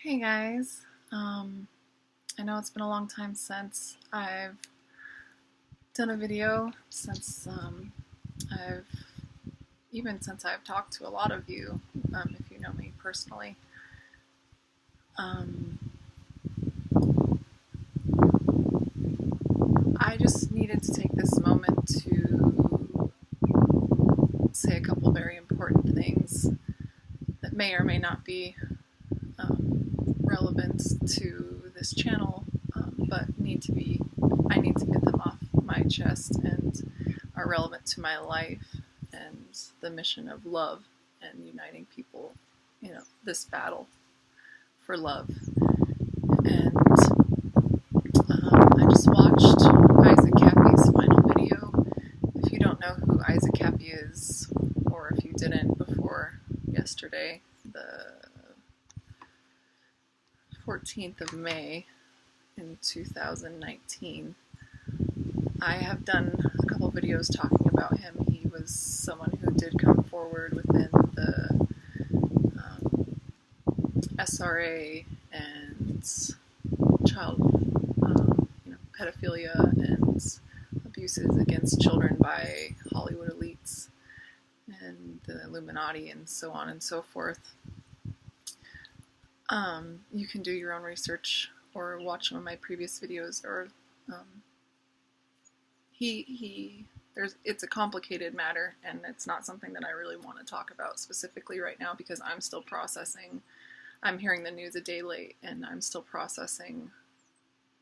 Hey guys, I know it's been a long time since I've done a video, I've since I've talked to a lot of you, if you know me personally. Um, I just needed to take this moment to say a couple very important things that may or may not be relevant to this channel, but I need to get them off my chest and are relevant to my life and the mission of love and uniting people, this battle for love. And I just watched Isaac Kappy's final video. If you don't know who Isaac Kappy is, or if you didn't before yesterday, the 14th of May in 2019, I have done a couple videos talking about him. He was someone who did come forward within the SRA and child pedophilia and abuses against children by Hollywood elites and the Illuminati and so on and so forth. You can do your own research or watch some of my previous videos, or it's a complicated matter, and it's not something that I really want to talk about specifically right now because I'm still processing. I'm hearing the news a day late, and I'm still processing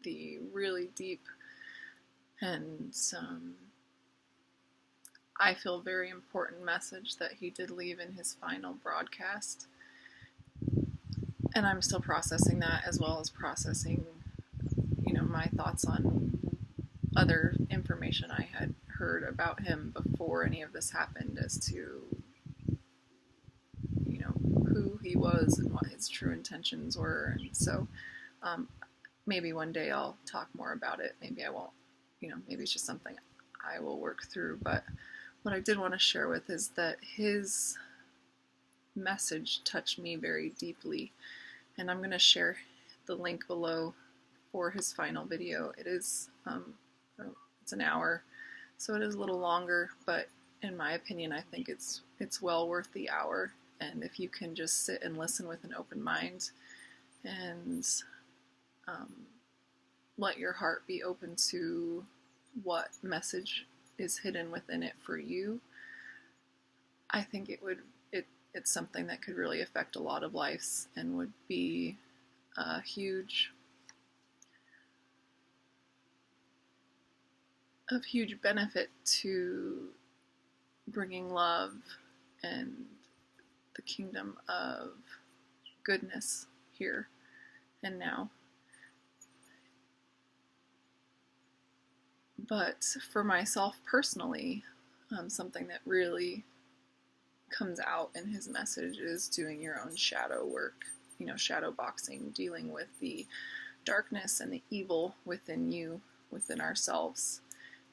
the really deep and I feel very important message that he did leave in his final broadcast. And I'm still processing that, as well as processing, my thoughts on other information I had heard about him before any of this happened as to, who he was and what his true intentions were. And so maybe one day I'll talk more about it. Maybe I won't. Maybe it's just something I will work through. But what I did want to share with is that his message touched me very deeply. And I'm going to share the link below for his final video. It is, it's an hour, so it is a little longer, but in my opinion, I think it's well worth the hour. And if you can just sit and listen with an open mind and let your heart be open to what message is hidden within it for you, I think it's something that could really affect a lot of lives and would be a huge benefit to bringing love and the kingdom of goodness here and now. But for myself personally, something that really comes out in his message is doing your own shadow work, shadow boxing, dealing with the darkness and the evil within you, within ourselves,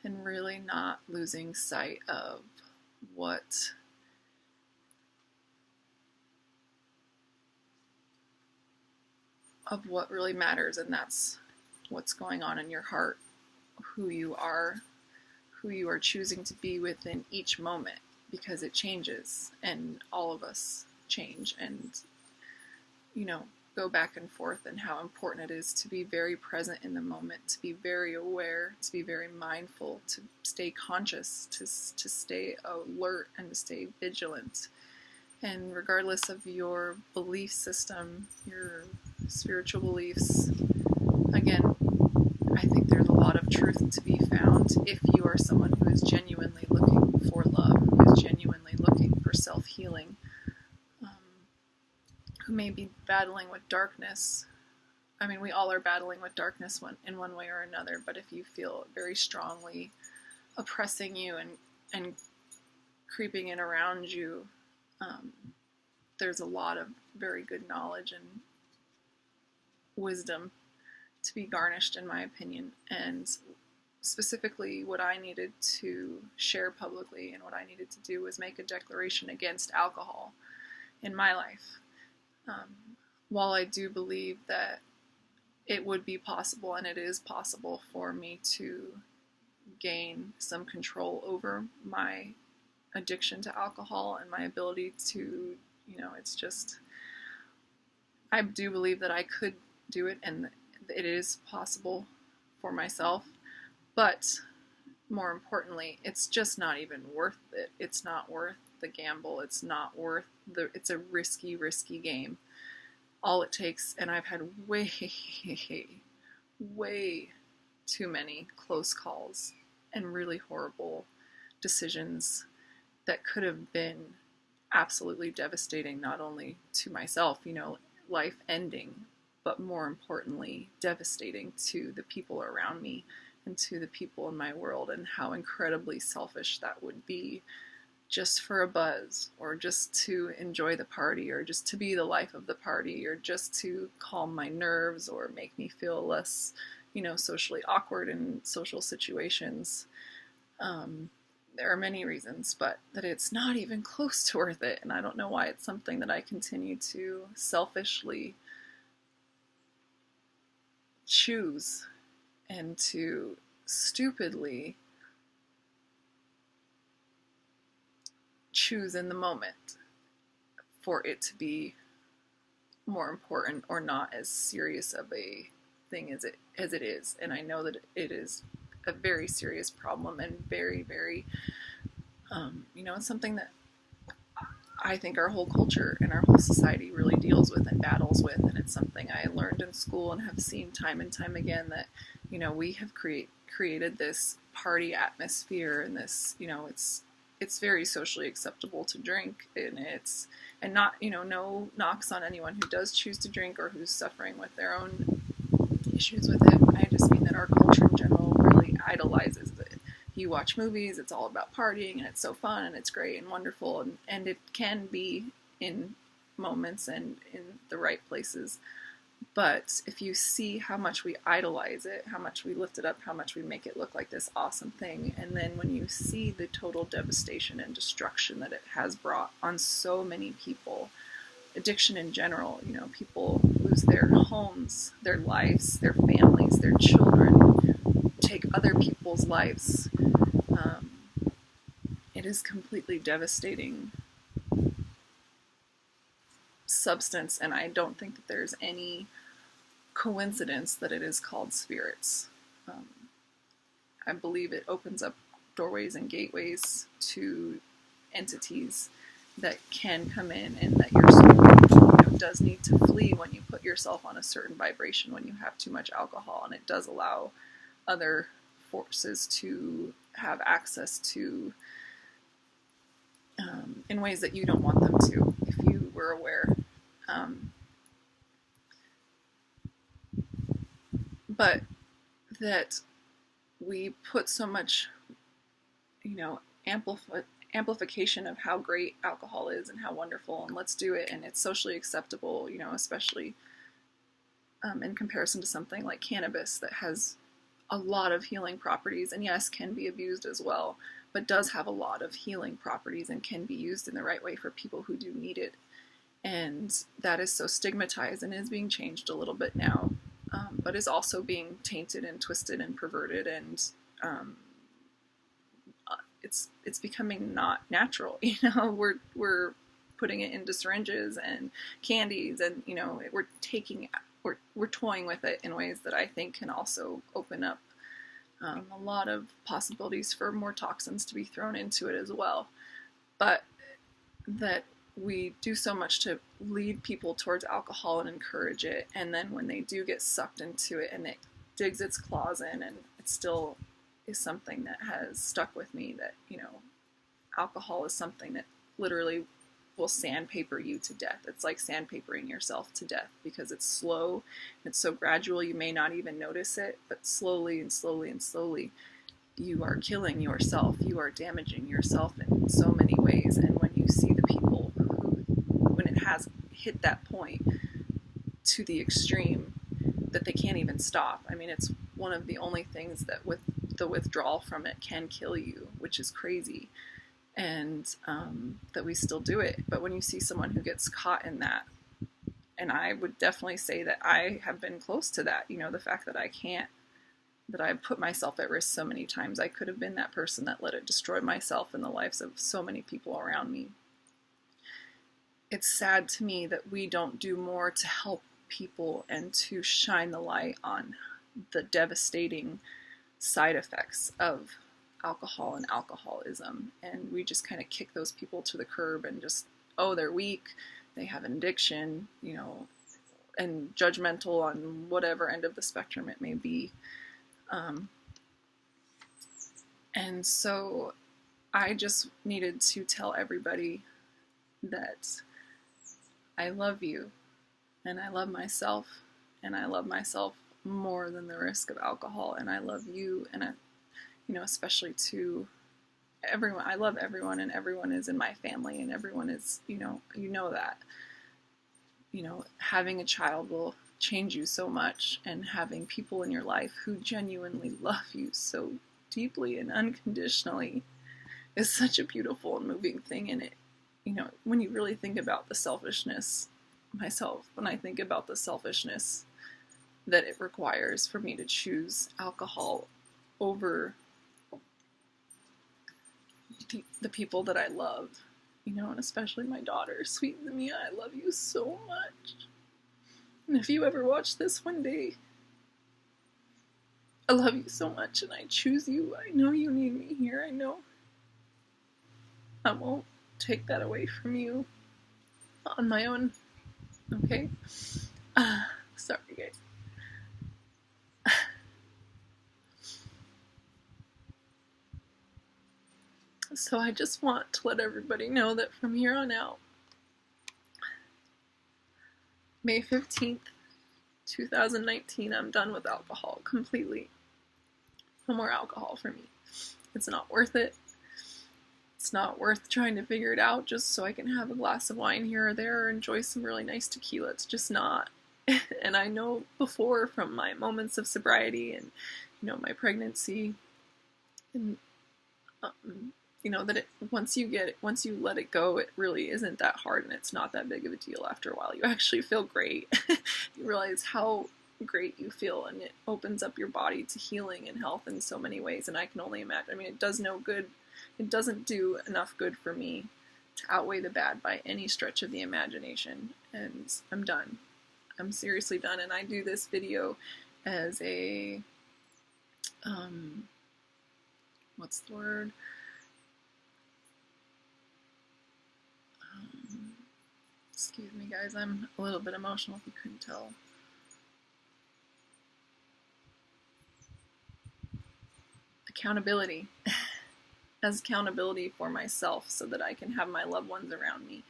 and really not losing sight of what really matters, and that's what's going on in your heart, who you are choosing to be within each moment, because it changes, and all of us change, and go back and forth, and how important it is to be very present in the moment, to be very aware, to be very mindful, to stay conscious, to stay alert, and to stay vigilant. And regardless of your belief system, your spiritual beliefs, again, I think there's a lot of truth to be found if you are someone who is genuinely looking for love, who is genuinely looking for self-healing, who may be battling with darkness. I mean, we all are battling with darkness in one way or another, but if you feel it very strongly oppressing you and creeping in around you, there's a lot of very good knowledge and wisdom to be garnished, in my opinion. And specifically, what I needed to share publicly and what I needed to do was make a declaration against alcohol in my life. while I do believe that it would be possible, and it is possible, for me to gain some control over my addiction to alcohol and my ability to, it's just, I do believe that I could do it, and it is possible for myself, but more importantly, it's just not even worth it. It's not worth the gamble. It's not worth it's a risky, risky game. All it takes, and I've had way, way too many close calls and really horrible decisions that could have been absolutely devastating, not only to myself, life ending, but more importantly, devastating to the people around me and to the people in my world, and how incredibly selfish that would be, just for a buzz, or just to enjoy the party, or just to be the life of the party, or just to calm my nerves or make me feel less, socially awkward in social situations. There are many reasons, but that it's not even close to worth it, and I don't know why it's something that I continue to selfishly choose and to stupidly choose in the moment for it to be more important or not as serious of a thing as it is. And I know that it is a very serious problem, and very, very, it's something that I think our whole culture and our whole society really deals with and battles with. And it's something I learned in school and have seen time and time again, that, we have created this party atmosphere, and this, it's very socially acceptable to drink, and not, no knocks on anyone who does choose to drink or who's suffering with their own issues with it. I just mean that our culture in general really idolizes it. You watch movies, it's all about partying, and it's so fun, and it's great and wonderful, and it can be in moments and in the right places. But if you see how much we idolize it, how much we lift it up, how much we make it look like this awesome thing, and then when you see the total devastation and destruction that it has brought on so many people, addiction in general, people lose their homes, their lives, their families, their children, take other people's lives. It is completely devastating substance, and I don't think that there's any coincidence that it is called spirits. I believe it opens up doorways and gateways to entities that can come in, and that your soul, does need to flee when you put yourself on a certain vibration, when you have too much alcohol, and it does allow other forces to have access to, in ways that you don't want them to, if you were aware. But that we put so much, amplification of how great alcohol is and how wonderful, and let's do it, and it's socially acceptable, especially in comparison to something like cannabis that has a lot of healing properties, and yes, can be abused as well, but does have a lot of healing properties and can be used in the right way for people who do need it. And that is so stigmatized, and is being changed a little bit now, but is also being tainted and twisted and perverted, and it's becoming not natural. We're putting it into syringes and candies, and we're toying with it in ways that I think can also open up a lot of possibilities for more toxins to be thrown into it as well. But that we do so much to lead people towards alcohol and encourage it, and then when they do get sucked into it and it digs its claws in, and it still is something that has stuck with me, that alcohol is something that literally will sandpaper you to death. It's like sandpapering yourself to death, because it's slow, it's so gradual you may not even notice it, but slowly and slowly and slowly you are killing yourself, you are damaging yourself in so many ways. And when you see the people who, when it has hit that point to the extreme that they can't even stop, I mean, it's one of the only things that with the withdrawal from it can kill you, which is crazy. And that we still do it. But when you see someone who gets caught in that, And I would definitely say that I have been close to that. You know, the fact that that I put myself at risk so many times. I could have been that person that let it destroy myself and the lives of so many people around me. It's sad to me that we don't do more to help people and to shine the light on the devastating side effects of alcohol and alcoholism. And we just kind of kick those people to the curb and just, oh, they're weak, they have an addiction, you know, and judgmental on whatever end of the spectrum it may be. And so I just needed to tell everybody that I love you, and I love myself, and I love myself more than the risk of alcohol, and I love you, and especially to everyone. I love everyone, and everyone is in my family, and everyone is, you know that. Having a child will change you so much, and having people in your life who genuinely love you so deeply and unconditionally is such a beautiful and moving thing. And it, when you really think about the selfishness, when I think about the selfishness that it requires for me to choose alcohol over the people that I love, and especially my daughter, sweet Mia, I love you so much. And if you ever watch this one day, I love you so much, and I choose you. I know you need me here. I know I won't take that away from you on my own. Okay? Sorry, guys. So I just want to let everybody know that from here on out, May 15th, 2019, I'm done with alcohol completely. No more alcohol for me. It's not worth it. It's not worth trying to figure it out just so I can have a glass of wine here or there or enjoy some really nice tequila. It's just not. And I know before from my moments of sobriety and, my pregnancy, and, that once you let it go, it really isn't that hard, and it's not that big of a deal after a while. You actually feel great. You realize how great you feel, and it opens up your body to healing and health in so many ways. And I can only imagine. I mean, it does no good. It doesn't do enough good for me to outweigh the bad by any stretch of the imagination. And I'm done. I'm seriously done. And I do this video as a, what's the word? Excuse me, guys. I'm a little bit emotional if you couldn't tell. Accountability. As accountability for myself so that I can have my loved ones around me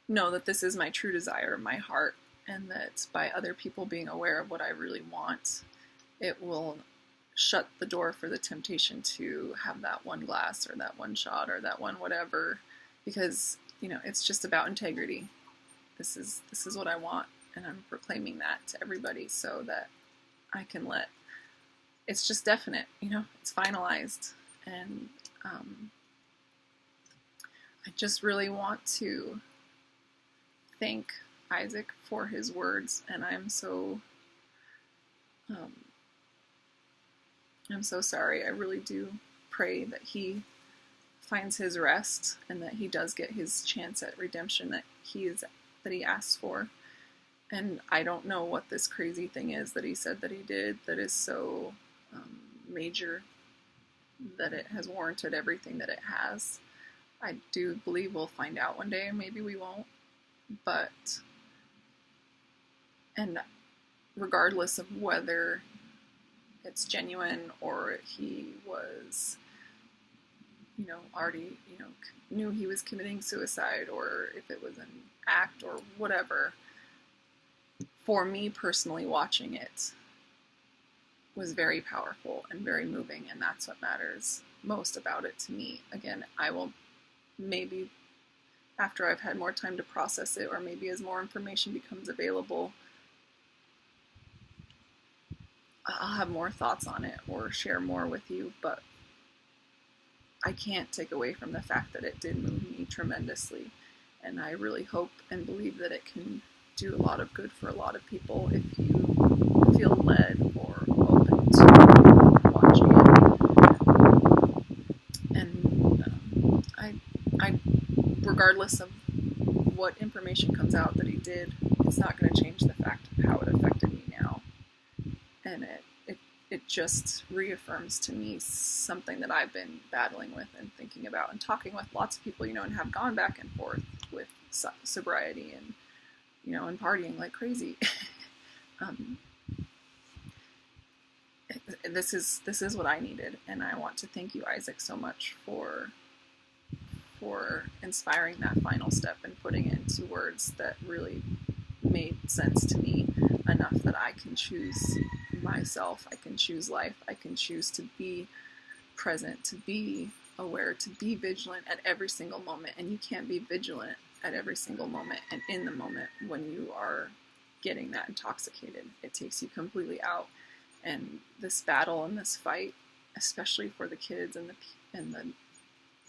know that this is my true desire of my heart, and that by other people being aware of what I really want, it will shut the door for the temptation to have that one glass or that one shot or that one whatever, because it's just about integrity. This is what I want, and I'm proclaiming that to everybody so that I can it's just definite, it's finalized. And I just really want to thank Isaac for his words, and I'm so sorry. I really do pray that he finds his rest and that he does get his chance at redemption that he asks for. And I don't know what this crazy thing is that he said that he did that is so major that it has warranted everything that it has. I do believe we'll find out one day, maybe we won't, and regardless of whether it's genuine or he was, already, knew he was committing suicide, or if it was an act or whatever, for me personally, watching it was very powerful and very moving, and that's what matters most about it to me. Again, I will maybe, after I've had more time to process it, or maybe as more information becomes available, I'll have more thoughts on it or share more with you, but I can't take away from the fact that it did move me tremendously, and I really hope and believe that it can do a lot of good for a lot of people if you feel led or open to watching it. And I, regardless of what information comes out that he did, it's not going to change the fact of how it affected me now. And it just reaffirms to me something that I've been battling with and thinking about and talking with lots of people, and have gone back and forth with sobriety and, and partying like crazy. This is what I needed, and I want to thank you, Isaac, so much for inspiring that final step and putting it into words that really made sense to me enough that I can choose myself, I can choose life, I can choose to be present, to be aware, to be vigilant at every single moment. And you can't be vigilant at every single moment and in the moment when you are getting that intoxicated. It takes you completely out. And this battle and this fight, especially for the kids and the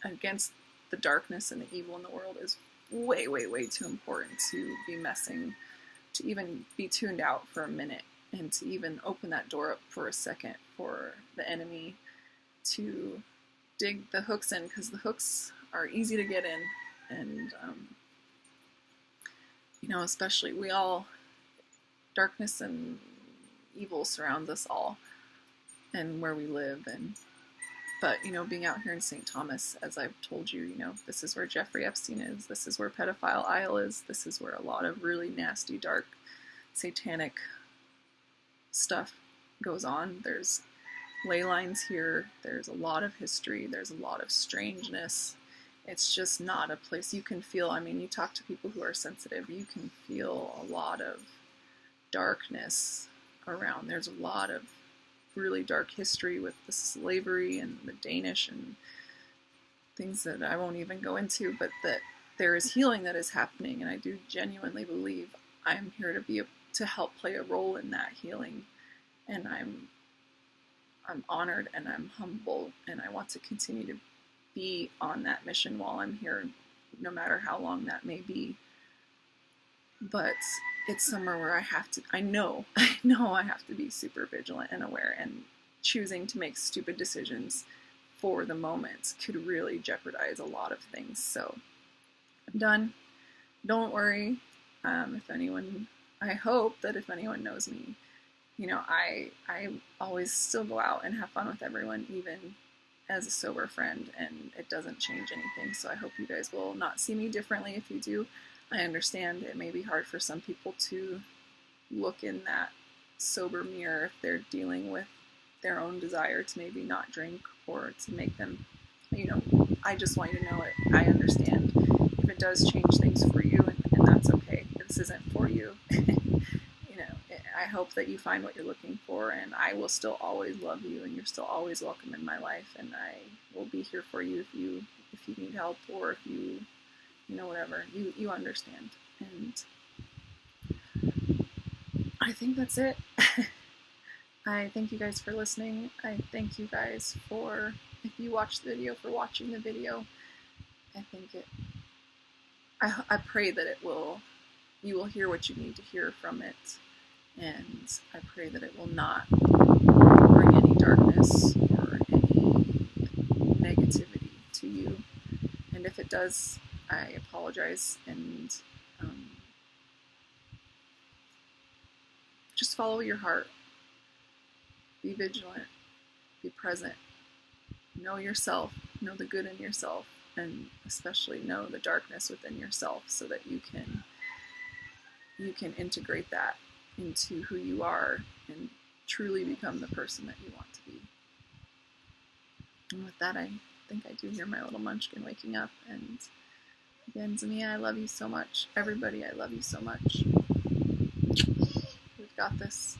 against the darkness and the evil in the world, is way, way, way too important to be messing, to even be tuned out for a minute, and to even open that door up for a second for the enemy to dig the hooks in, because the hooks are easy to get in. And, especially darkness and evil surrounds us all and where we live. But, being out here in St. Thomas, as I've told you, this is where Jeffrey Epstein is. This is where Pedophile Isle is. This is where a lot of really nasty, dark, satanic stuff goes on. There's ley lines here. There's a lot of history. There's a lot of strangeness. It's just not a place you can feel. You talk to people who are sensitive, you can feel a lot of darkness around. There's a lot of really dark history with the slavery and the Danish and things that I won't even go into, but that there is healing that is happening, and I do genuinely believe I'm here to help play a role in that healing. And I'm honored and I'm humble, and I want to continue to be on that mission while I'm here, no matter how long that may be. But it's somewhere where I know I have to be super vigilant and aware, and choosing to make stupid decisions for the moment could really jeopardize a lot of things. So I'm done. Don't worry. I hope that if anyone knows me, I always still go out and have fun with everyone, even as a sober friend, and it doesn't change anything. So I hope you guys will not see me differently if you do. I understand it may be hard for some people to look in that sober mirror if they're dealing with their own desire to maybe not drink, or to make them, I just want you to know it. I understand if it does change things for you, and that's okay. This isn't for you. I hope that you find what you're looking for, and I will still always love you, and you're still always welcome in my life, and I will be here for you if you need help, or if you whatever, you understand. And I think that's it. I thank you guys for listening. I thank you guys for, if you watched the video, for watching the video. I pray that you will hear what you need to hear from it. And I pray that it will not bring any darkness or any negativity to you. And if it does, I apologize, and just follow your heart. Be vigilant. Be present. Know yourself. Know the good in yourself, and especially know the darkness within yourself, so that you can integrate that into who you are and truly become the person that you want to be. And with that, I think I do hear my little munchkin waking up. And again, Zamia, I love you so much. Everybody, I love you so much. We've got this.